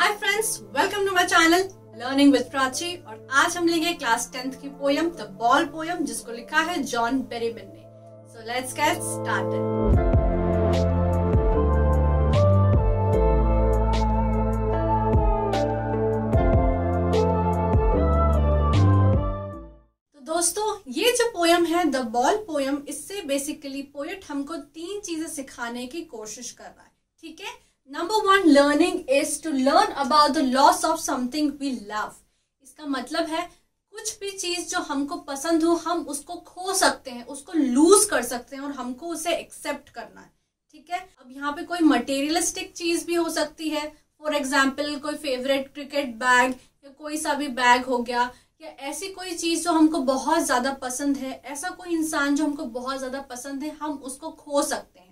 Hi friends, welcome to my channel learning with Prachi. और आज हम लेंगे क्लास 10th की पोयम द बॉल पोयम, जिसको लिखा है जॉन बेरीमन ने। So let's get started. दोस्तों, ये जो पोयम है द बॉल पोयम, इससे बेसिकली पोएट हमको 3 चीजें सिखाने की कोशिश कर रहा है। ठीक है, number 1, learning is to learn about the loss of something we love. इसका मतलब है कुछ भी चीज जो हमको पसंद हो, हम उसको खो सकते हैं, उसको लूज कर सकते हैं और हमको उसे एक्सेप्ट करना है। ठीक है, अब यहाँ पे कोई मटेरियलिस्टिक चीज भी हो सकती है। फॉर एग्जाम्पल, कोई फेवरेट क्रिकेट बैग या कोई सा भी बैग हो गया, या ऐसी कोई चीज जो हमको बहुत ज्यादा पसंद है, ऐसा कोई इंसान जो हमको बहुत ज्यादा पसंद है, हम उसको खो सकते हैं।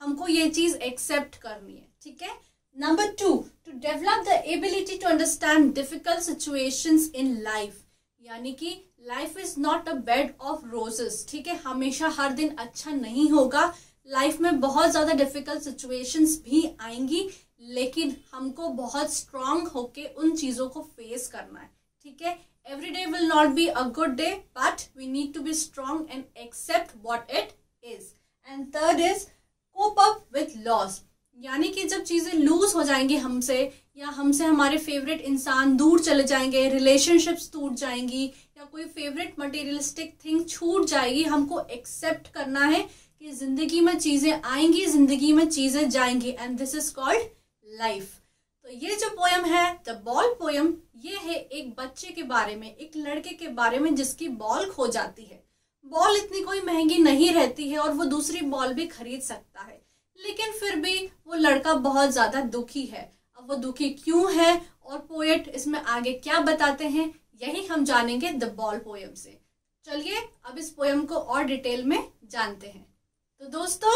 हमको ये चीज एक्सेप्ट करनी है। ठीक है, number 2, to develop the ability to understand difficult situations in life. यानी कि life is not a bed of roses. ठीक है, हमेशा हर दिन अच्छा नहीं होगा। लाइफ में बहुत ज्यादा डिफिकल्ट सिचुएशंस भी आएंगी, लेकिन हमको बहुत स्ट्रांग होके उन चीजों को फेस करना है। ठीक है, every day will not be a good day, but we need to be strong and accept what it is. And third is cope up with loss. यानी कि जब चीजें लूज हो जाएंगी हमसे, या हमसे हमारे फेवरेट इंसान दूर चले जाएंगे, रिलेशनशिप्स टूट जाएंगी, या कोई फेवरेट मटेरियलिस्टिक थिंग छूट जाएगी, हमको एक्सेप्ट करना है कि जिंदगी में चीजें आएंगी, जिंदगी में चीजें जाएंगी, and this is called life. तो ये जो पोयम है द बॉल पोयम, ये है एक बच्चे के बारे में, एक लड़के के बारे में जिसकी बॉल खो जाती है। बॉल इतनी कोई महंगी नहीं रहती है और वो दूसरी बॉल भी खरीद सकता है, लेकिन फिर भी वो लड़का बहुत ज्यादा दुखी है। अब वो दुखी क्यों है और पोएट इसमें आगे क्या बताते हैं, यही हम जानेंगे द बॉल पोयम से। चलिए अब इस पोयम को और डिटेल में जानते हैं। तो दोस्तों,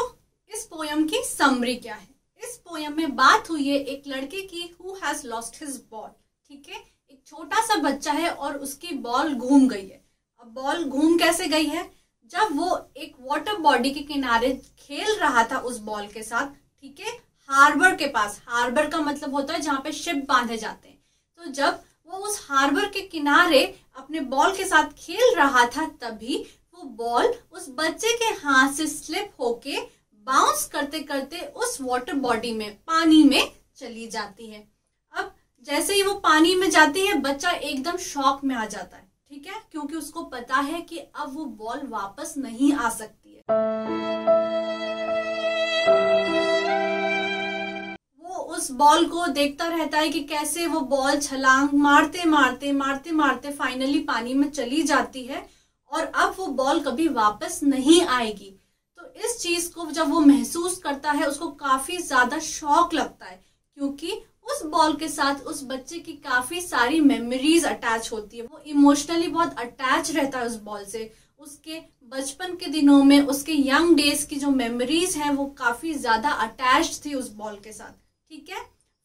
इस पोयम की समरी क्या है? इस पोयम में बात हुई है एक लड़के की who has lost his ball. ठीक है, एक छोटा सा बच्चा है और उसकी बॉल घूम गई है। अब बॉल घूम कैसे गई है? जब वो एक वाटर बॉडी के किनारे खेल रहा था उस बॉल के साथ, ठीक है, हार्बर के पास। हार्बर का मतलब होता है जहाँ पे शिप बांधे जाते हैं। तो जब वो उस हार्बर के किनारे अपने बॉल के साथ खेल रहा था, तभी वो बॉल उस बच्चे के हाथ से स्लिप होके बाउंस करते करते उस वाटर बॉडी में, पानी में चली जाती है। अब जैसे ही वो पानी में जाती है, बच्चा एकदम शॉक में आ जाता है। ठीक है, क्योंकि उसको पता है कि अब वो बॉल वापस नहीं आ सकती है। वो उस बॉल को देखता रहता है कि कैसे वो बॉल छलांग मारते मारते मारते मारते फाइनली पानी में चली जाती है, और अब वो बॉल कभी वापस नहीं आएगी। तो इस चीज को जब वो महसूस करता है, उसको काफी ज्यादा शॉक लगता है, क्योंकि उस बॉल के साथ उस बच्चे की काफी सारी मेमोरीज अटैच होती है। वो इमोशनली बहुत अटैच रहता है उस बॉल से। उसके बचपन के दिनों में, उसके यंग डेज की जो मेमोरीज हैं, वो काफी ज्यादा अटैच्ड थी उस बॉल के साथ। ठीक है,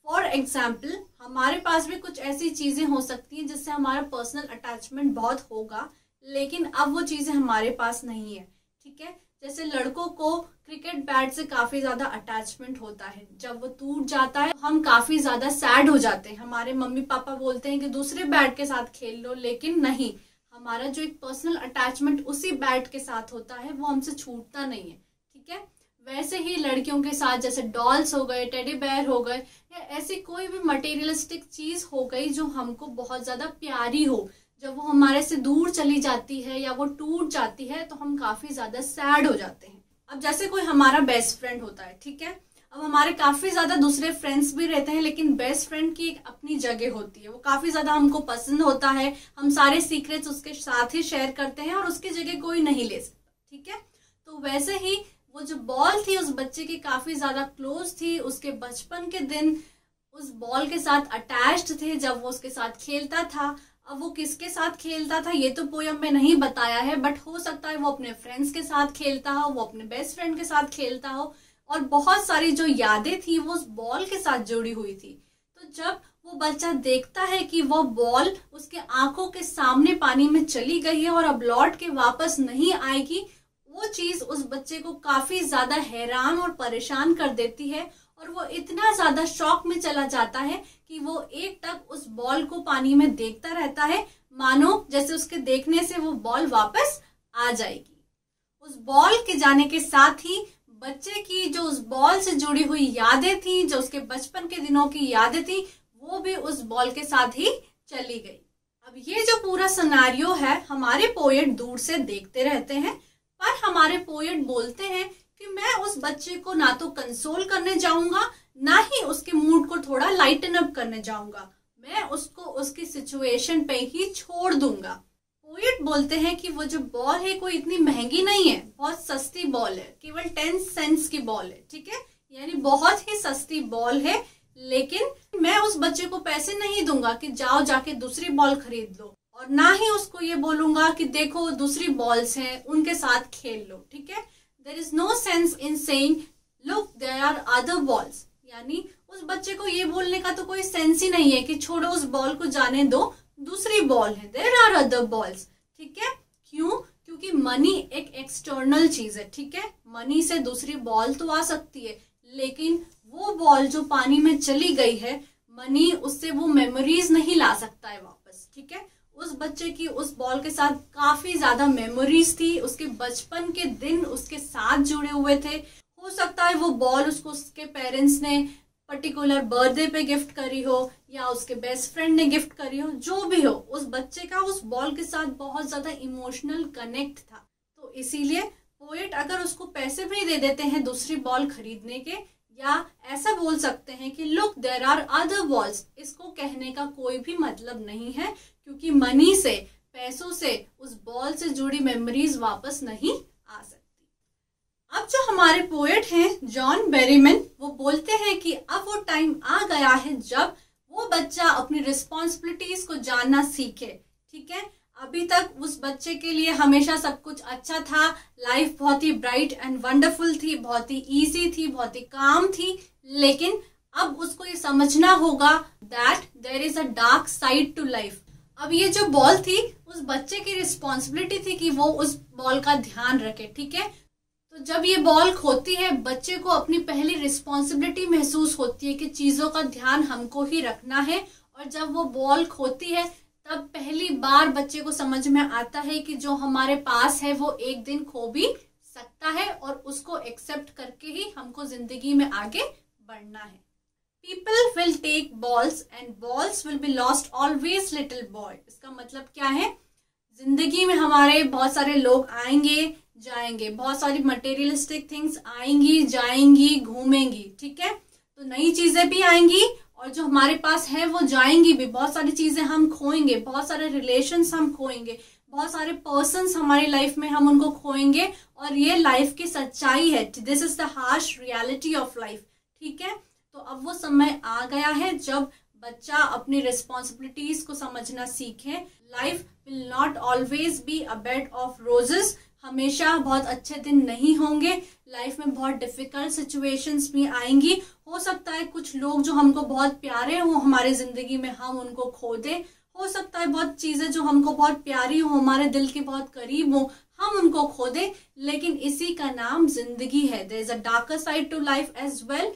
फॉर एग्जाम्पल, हमारे पास भी कुछ ऐसी चीजें हो सकती हैं जिससे हमारा पर्सनल अटैचमेंट बहुत होगा, लेकिन अब वो चीजें हमारे पास नहीं है। ठीक है, जैसे लड़कों को क्रिकेट बैट से काफी ज्यादा अटैचमेंट होता है। जब वो टूट जाता है, हम काफी ज्यादा सैड हो जाते हैं। हमारे मम्मी पापा बोलते हैं कि दूसरे बैट के साथ खेल लो, लेकिन नहीं, हमारा जो एक पर्सनल अटैचमेंट उसी बैट के साथ होता है, वो हमसे छूटता नहीं है। ठीक है, वैसे ही लड़कियों के साथ जैसे डॉल्स हो गए, टेडी बेयर हो गए, या ऐसी कोई भी मटेरियलिस्टिक चीज हो गई जो हमको बहुत ज्यादा प्यारी हो, जब वो हमारे से दूर चली जाती है या वो टूट जाती है, तो हम काफी ज्यादा सैड हो जाते हैं। अब जैसे कोई हमारा बेस्ट फ्रेंड होता है, ठीक है, अब हमारे काफी ज्यादा दूसरे फ्रेंड्स भी रहते हैं, लेकिन बेस्ट फ्रेंड की एक अपनी जगह होती है। वो काफी ज्यादा हमको पसंद होता है, हम सारे सीक्रेट्स उसके साथ ही शेयर करते हैं और उसकी जगह कोई नहीं ले सकता। ठीक है, तो वैसे ही वो जो बॉल थी उस बच्चे की काफी ज्यादा क्लोज थी। उसके बचपन के दिन उस बॉल के साथ अटैच्ड थे, जब वो उसके साथ खेलता था। अब वो किसके साथ खेलता था ये तो पोयम में नहीं बताया है, बट हो सकता है वो अपने फ्रेंड्स के साथ खेलता हो, वो अपने बेस्ट फ्रेंड के साथ खेलता हो, और बहुत सारी जो यादें थी वो उस बॉल के साथ जुड़ी हुई थी। तो जब वो बच्चा देखता है कि वो बॉल उसके आंखों के सामने पानी में चली गई है और अब लौट के वापस नहीं आएगी, वो चीज उस बच्चे को काफी ज्यादा हैरान और परेशान कर देती है, और वो इतना ज्यादा शॉक में चला जाता है कि वो एक टक उस बॉल को पानी में देखता रहता है, मानो जैसे उसके देखने से वो बॉल वापस आ जाएगी। उस बॉल के जाने के साथ ही बच्चे की जो उस बॉल से जुड़ी हुई यादें थी, जो उसके बचपन के दिनों की यादें थी, वो भी उस बॉल के साथ ही चली गई। अब ये जो पूरा सिनेरियो है हमारे पोएट दूर से देखते रहते हैं, पर हमारे पोएट बोलते हैं कि मैं उस बच्चे को ना तो कंसोल करने जाऊंगा, ना ही उसके मूड को थोड़ा लाइटन अप करने जाऊंगा, मैं उसको उसकी सिचुएशन पे ही छोड़ दूंगा। पोएट बोलते हैं कि वो जो बॉल है कोई इतनी महंगी नहीं है, बहुत सस्ती बॉल है, केवल 10 सेंट्स की बॉल है, ठीक है, यानी बहुत ही सस्ती बॉल है। लेकिन मैं उस बच्चे को पैसे नहीं दूंगा कि जाओ जाके दूसरी बॉल खरीद लो, और ना ही उसको ये बोलूंगा कि देखो दूसरी बॉल्स हैं उनके साथ खेल लो, ठीक है। There is no sense in saying look there are other balls, यानी उस बच्चे को ये बोलने का तो कोई सेंस ही नहीं है कि छोड़ो उस बॉल को जाने दो, दूसरी बॉल है, देयर आर अदर बॉल्स, ठीक है। क्यों? क्योंकि मनी एक एक्सटर्नल चीज है, ठीक है, मनी से दूसरी बॉल तो आ सकती है, लेकिन वो बॉल जो पानी में चली गई है, मनी उससे वो मेमोरीज नहीं ला सकता है वापस, ठीक है। उस बच्चे की उस बॉल के साथ काफी ज्यादा मेमोरीज थी, उसके बचपन के दिन उसके साथ जुड़े हुए थे। हो सकता है वो बॉल उसको उसके पेरेंट्स ने पर्टिकुलर बर्थडे पे गिफ्ट करी हो, या उसके बेस्ट फ्रेंड ने गिफ्ट करी हो, जो भी हो, उस बच्चे का उस बॉल के साथ बहुत ज्यादा इमोशनल कनेक्ट था। तो इसीलिए पोएट अगर उसको पैसे भी दे देते हैं दूसरी बॉल खरीदने के, या ऐसा बोल सकते हैं कि look there are other balls, इसको कहने का कोई भी मतलब नहीं है, क्योंकि मनी से, पैसों से उस बॉल से जुड़ी मेमोरीज वापस नहीं आ सकती। अब जो हमारे पोएट हैं जॉन बेरीमैन, वो बोलते हैं कि अब वो टाइम आ गया है जब वो बच्चा अपनी रिस्पॉन्सिबिलिटीज को जानना सीखे, ठीक है। अभी तक उस बच्चे के लिए हमेशा सब कुछ अच्छा था, लाइफ बहुत ही ब्राइट एंड वंडरफुल थी, बहुत ही इजी थी, बहुत ही काम थी, लेकिन अब उसको ये समझना होगा that there is a dark side to life. अब ये जो बॉल थी, उस बच्चे की रिस्पॉन्सिबिलिटी थी कि वो उस बॉल का ध्यान रखे, ठीक है। तो जब ये बॉल खोती है, बच्चे को अपनी पहली रिस्पॉन्सिबिलिटी महसूस होती है कि चीजों का ध्यान हमको ही रखना है, और जब वो बॉल खोती है तब पहली बार बच्चे को समझ में आता है कि जो हमारे पास है वो एक दिन खो भी सकता है, और उसको एक्सेप्ट करके ही हमको जिंदगी में आगे बढ़ना है। People will take balls and balls will be lost always little boy. इसका मतलब क्या है? जिंदगी में हमारे बहुत सारे लोग आएंगे जाएंगे, बहुत सारी मटेरियलिस्टिक थिंग्स आएंगी जाएंगी घूमेंगी, ठीक है। तो नई चीजें भी आएंगी और जो हमारे पास है वो जाएंगी भी, बहुत सारी चीजें हम खोएंगे, बहुत सारे रिलेशंस हम खोएंगे, बहुत सारे पर्सन्स हमारी लाइफ में हम उनको खोएंगे, और ये लाइफ की सच्चाई है। This is the harsh reality of life, ठीक है। तो अब वो समय आ गया है जब बच्चा अपनी रिस्पॉन्सिबिलिटीज को समझना सीखे। Life will not always be a bed of roses, हमेशा बहुत अच्छे दिन नहीं होंगे, लाइफ में बहुत डिफिकल्ट सिचुएशंस भी आएंगी। हो सकता है कुछ लोग जो हमको बहुत प्यारे हो हमारे जिंदगी में, हम उनको खो दें। हो सकता है बहुत चीजें जो हमको बहुत प्यारी हो, हमारे दिल के बहुत करीब हो, हम उनको खो दें, लेकिन इसी का नाम जिंदगी है। There is a darker side to life as well.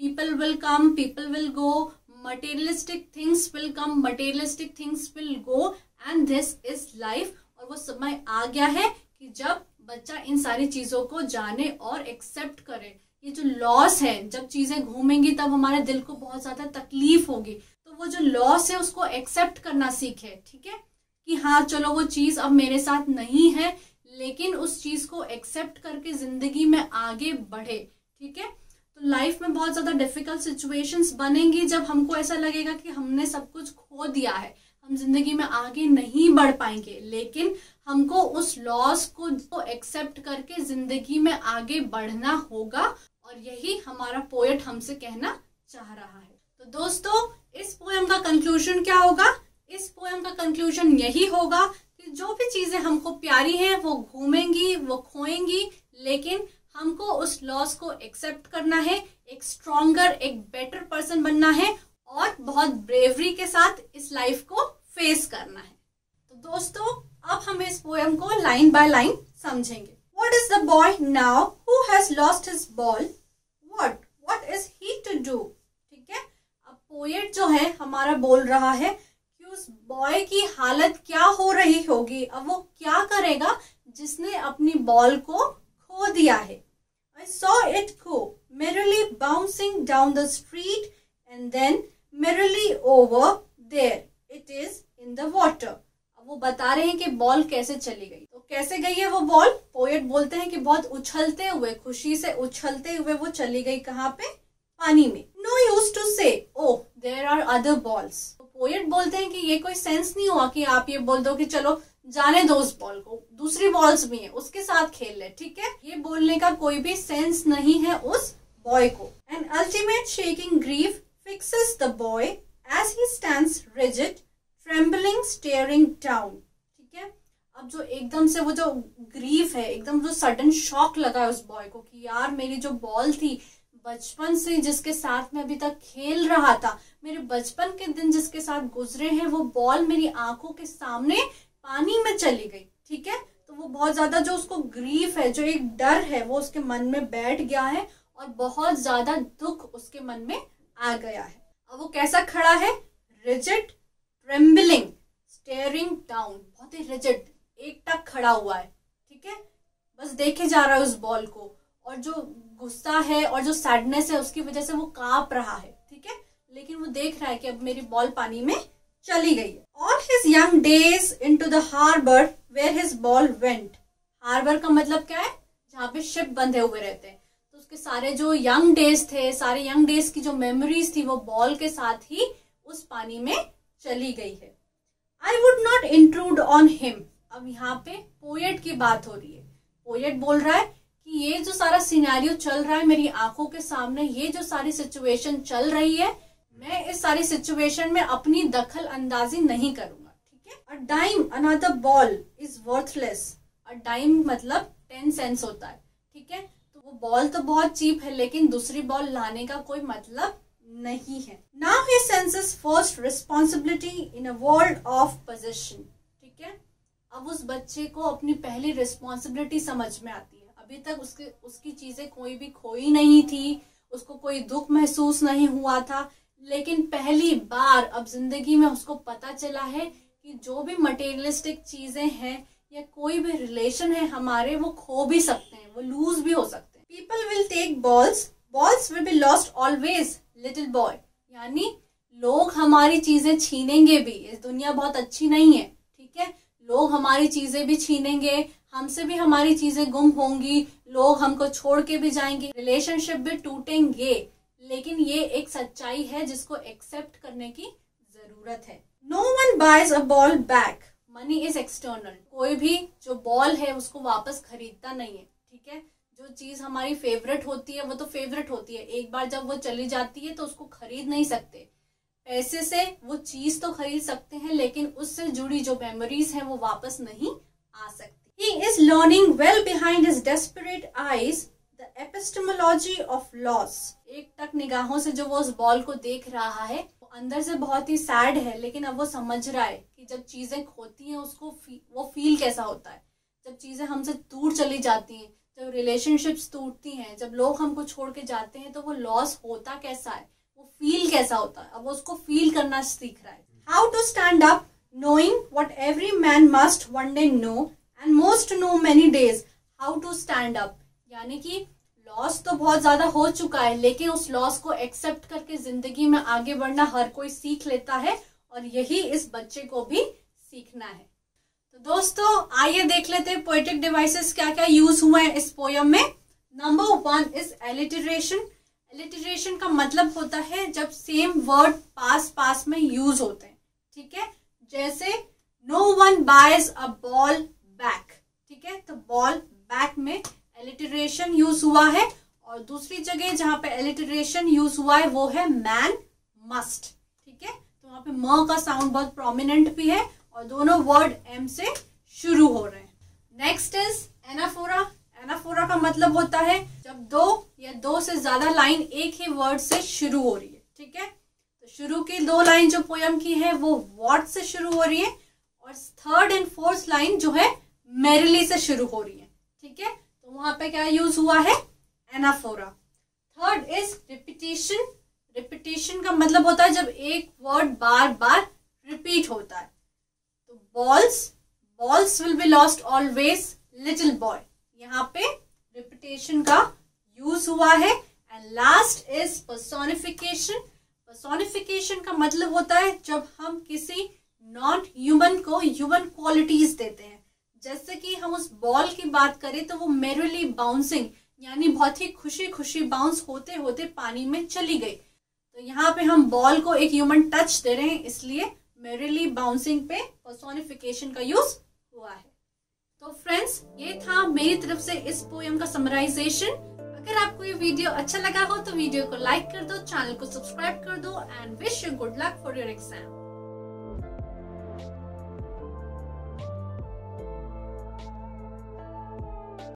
People will come, people will go, materialistic things will come, materialistic things will go, and this is life. और वो समय आ गया है कि जब बच्चा इन सारी चीजों को जाने और एक्सेप्ट करे। ये जो लॉस है, जब चीजें घूमेंगी तब हमारे दिल को बहुत ज्यादा तकलीफ होगी, तो वो जो लॉस है उसको एक्सेप्ट करना सीखे, ठीक है, कि हाँ चलो वो चीज अब मेरे साथ नहीं है, लेकिन उस चीज को एक्सेप्ट करके जिंदगी में आगे बढ़े, ठीक है। तो लाइफ में बहुत ज्यादा डिफिकल्ट सिचुएशंस बनेंगी जब हमको ऐसा लगेगा कि हमने सब कुछ खो दिया है, हम जिंदगी में आगे नहीं बढ़ पाएंगे, लेकिन हमको उस लॉस को एक्सेप्ट करके जिंदगी में आगे बढ़ना होगा, और यही हमारा पोएट हमसे कहना चाह रहा है। तो दोस्तों, इस पोएम का कंक्लूजन क्या होगा? इस पोएम का कंक्लूजन यही होगा कि जो भी चीजें हमको प्यारी हैं वो घूमेंगी, वो खोएंगी, लेकिन हमको उस लॉस को एक्सेप्ट करना है, एक स्ट्रॉन्गर, एक बेटर पर्सन बनना है, और बहुत ब्रेवरी के साथ इस लाइफ को फेस करना है। तो दोस्तों, अब हम इस पोएम को लाइन बाय लाइन समझेंगे। What is the boy now who has lost his ball? What what is he to do. ठीक है, अब पोएट जो है हमारा बोल रहा है कि उस बॉय की हालत क्या हो रही होगी, अब वो क्या करेगा जिसने अपनी बॉल को खो दिया है। I saw it go, merrily bouncing down the street and then merrily over there. It is in the water. अब वो बता रहे हैं कि बॉल कैसे चली गई। तो कैसे गई है वो बॉल? पोएट बोलते हैं कि बहुत उछलते हुए, खुशी से उछलते हुए वो चली गई कहाँ पे? पानी में। No use to say, oh, there are other balls. तो पोएट बोलते हैं कि ये कोई सेंस नहीं हुआ कि आप ये बोल दो कि चलो जाने दो उस बॉल को, दूसरी बॉल्स भी हैं उसके साथ खेल ले। ठीक है, ये बोलने का कोई भी सेंस नहीं है उस बॉय को। An ultimate shaking grief fixes the boy as he stands rigid trembling staring down. ठीक है, अब जो एकदम से वो जो ग्रीफ है, एकदम जो सडन शॉक लगा है उस बॉय को कि यार मेरी जो बॉल थी बचपन से जिसके साथ मैं अभी तक खेल रहा था, मेरे बचपन के दिन जिसके साथ गुजरे हैं, वो बॉल मेरी आंखों के सामने पानी में चली गई। ठीक है, तो वो बहुत ज्यादा जो उसको ग्रीफ है, जो एक डर है, वो उसके मन में बैठ गया है और बहुत ज्यादा दुख उसके मन में आ गया है। अब वो कैसा खड़ा है? रिजिड, ट्रेम्बलिंग, स्टेयरिंग डाउन, बहुत ही रिजिड, एक टक खड़ा हुआ है। ठीक है, बस देखे जा रहा है उस बॉल को, और जो गुस्सा है और जो सैडनेस है उसकी वजह से वो कांप रहा है। ठीक है, लेकिन वो देख रहा है कि अब मेरी बॉल पानी में चली गई है। All his young days into the harbor where his ball went. Harbour का मतलब क्या है? जहाँ पे शिप बंधे हुए रहते हैं। तो उसके सारे जो यंग डेज थे, सारे यंग डेज की जो मेमोरीज थी, वो बॉल के साथ ही उस पानी में चली गई है। I would not intrude on him. अब यहाँ पे पोएट की बात हो रही है। पोएट बोल रहा है कि ये जो सारा सिनेरियो चल रहा है मेरी आंखों के सामने, ये जो सारी सिचुएशन चल रही है, मैं इस सारी सिचुएशन में अपनी दखल अंदाजी नहीं करूंगा। ठीक है, a dime another ball is worthless. A dime मतलब 10 सेंस होता है। ठीक है, तो वो बॉल तो बहुत चीप है, लेकिन दूसरी बॉल लाने का कोई मतलब नहीं है। Now he senses first responsibility in a world of possession. ठीक है, अब उस बच्चे को अपनी पहली रिस्पॉन्सिबिलिटी समझ में आती है। अभी तक उसकी चीजें कोई भी खोई नहीं थी, उसको कोई दुख महसूस नहीं हुआ था, लेकिन पहली बार अब जिंदगी में उसको पता चला है कि जो भी मटेरियलिस्टिक चीजें हैं या कोई भी रिलेशन है हमारे, वो खो भी सकते हैं, वो लूज भी हो सकते हैं। People will take balls, balls will be lost always little boy. यानी लोग हमारी चीजें छीनेंगे भी, इस दुनिया बहुत अच्छी नहीं है। ठीक है, लोग हमारी चीजें भी छीनेंगे, हमसे भी हमारी चीजें गुम होंगी, लोग हमको छोड़ के भी जाएंगे, रिलेशनशिप भी टूटेंगे, लेकिन ये एक सच्चाई है जिसको एक्सेप्ट करने की जरूरत है। No one buys a ball back, money is external. कोई भी जो बॉल है उसको वापस खरीदता नहीं है। ठीक है, जो चीज हमारी फेवरेट होती है वो तो फेवरेट होती है, एक बार जब वो चली जाती है तो उसको खरीद नहीं सकते। पैसे से वो चीज तो खरीद सकते हैं, लेकिन उससे जुड़ी जो मेमोरीज हैं वो वापस नहीं आ सकती। He is learning well behind his desperate eyes the epistemology of loss. एक टक निगाहों से जो वो उस बॉल को देख रहा है, वो अंदर से बहुत ही सैड है, लेकिन अब वो समझ रहा है कि जब चीजें खोती हैं उसको वो फील कैसा होता है, जब चीजें हमसे दूर चली जाती हैं, जब रिलेशनशिप्स टूटती हैं, जब लोग हमको छोड़ के जाते हैं, तो वो लॉस होता कैसा है, वो फील कैसा होता है। अब वो उसको फील करना सीख रहा है। How to stand up knowing what every man must one day know and most know many days how to stand up। यानी कि लॉस तो बहुत ज्यादा हो चुका है, लेकिन उस लॉस को एक्सेप्ट करके जिंदगी में आगे बढ़ना हर कोई सीख लेता है, और यही इस बच्चे को भी सीखना है। तो दोस्तों आइए देख लेते हैं पोएटिक डिवाइसेस क्या क्या यूज हुए हैं इस पोयम में। Number 1 is alliteration. एलिटरेशन का मतलब होता है जब सेम वर्ड पास पास में यूज होते हैं। ठीक है, जैसे no one buys a ball back. ठीक है, तो बॉल बैक में एलिटरेशन यूज हुआ है, और दूसरी जगह जहां पे एलिटरेशन यूज हुआ है वो है मैन मस्ट। ठीक है, तो वहां पे म का साउंड बहुत प्रोमिनेंट भी है, और दोनों वर्ड एम से शुरू हो रहे हैं। Next is anaphora. एनाफोरा का मतलब होता है जब दो या दो से ज्यादा लाइन एक ही वर्ड से शुरू हो रही है। ठीक है, तो शुरू की 2 लाइन जो पोयम की है वो व्हाट से शुरू हो रही है, और 3rd and 4th लाइन जो है मेरिली से शुरू हो रही है। ठीक है, तो वहां पे क्या यूज हुआ है, anaphora. Third is repetition. Repetition का मतलब होता है जब एक वर्ड बार बार रिपीट होता है। तो balls will be lost always, little boy, यहाँ पे रिपीटेशन का यूज हुआ है। And last is personification. Personification का मतलब होता है जब हम किसी नॉन ह्यूमन को ह्यूमन क्वालिटीज देते हैं। जैसे कि हम उस बॉल की बात करें तो वो मेरिली बाउंसिंग, यानी बहुत ही खुशी खुशी बाउंस होते होते पानी में चली गई। तो यहाँ पे हम बॉल को एक ह्यूमन टच दे रहे हैं, इसलिए मेरिली बाउंसिंग पे पर्सोनिफिकेशन का यूज हुआ है। तो फ्रेंड्स, ये था मेरी तरफ से इस पोएम का समराइजेशन। अगर आपको ये वीडियो अच्छा लगा हो तो वीडियो को लाइक कर दो, चैनल को सब्सक्राइब कर दो and wish you good luck for your exam.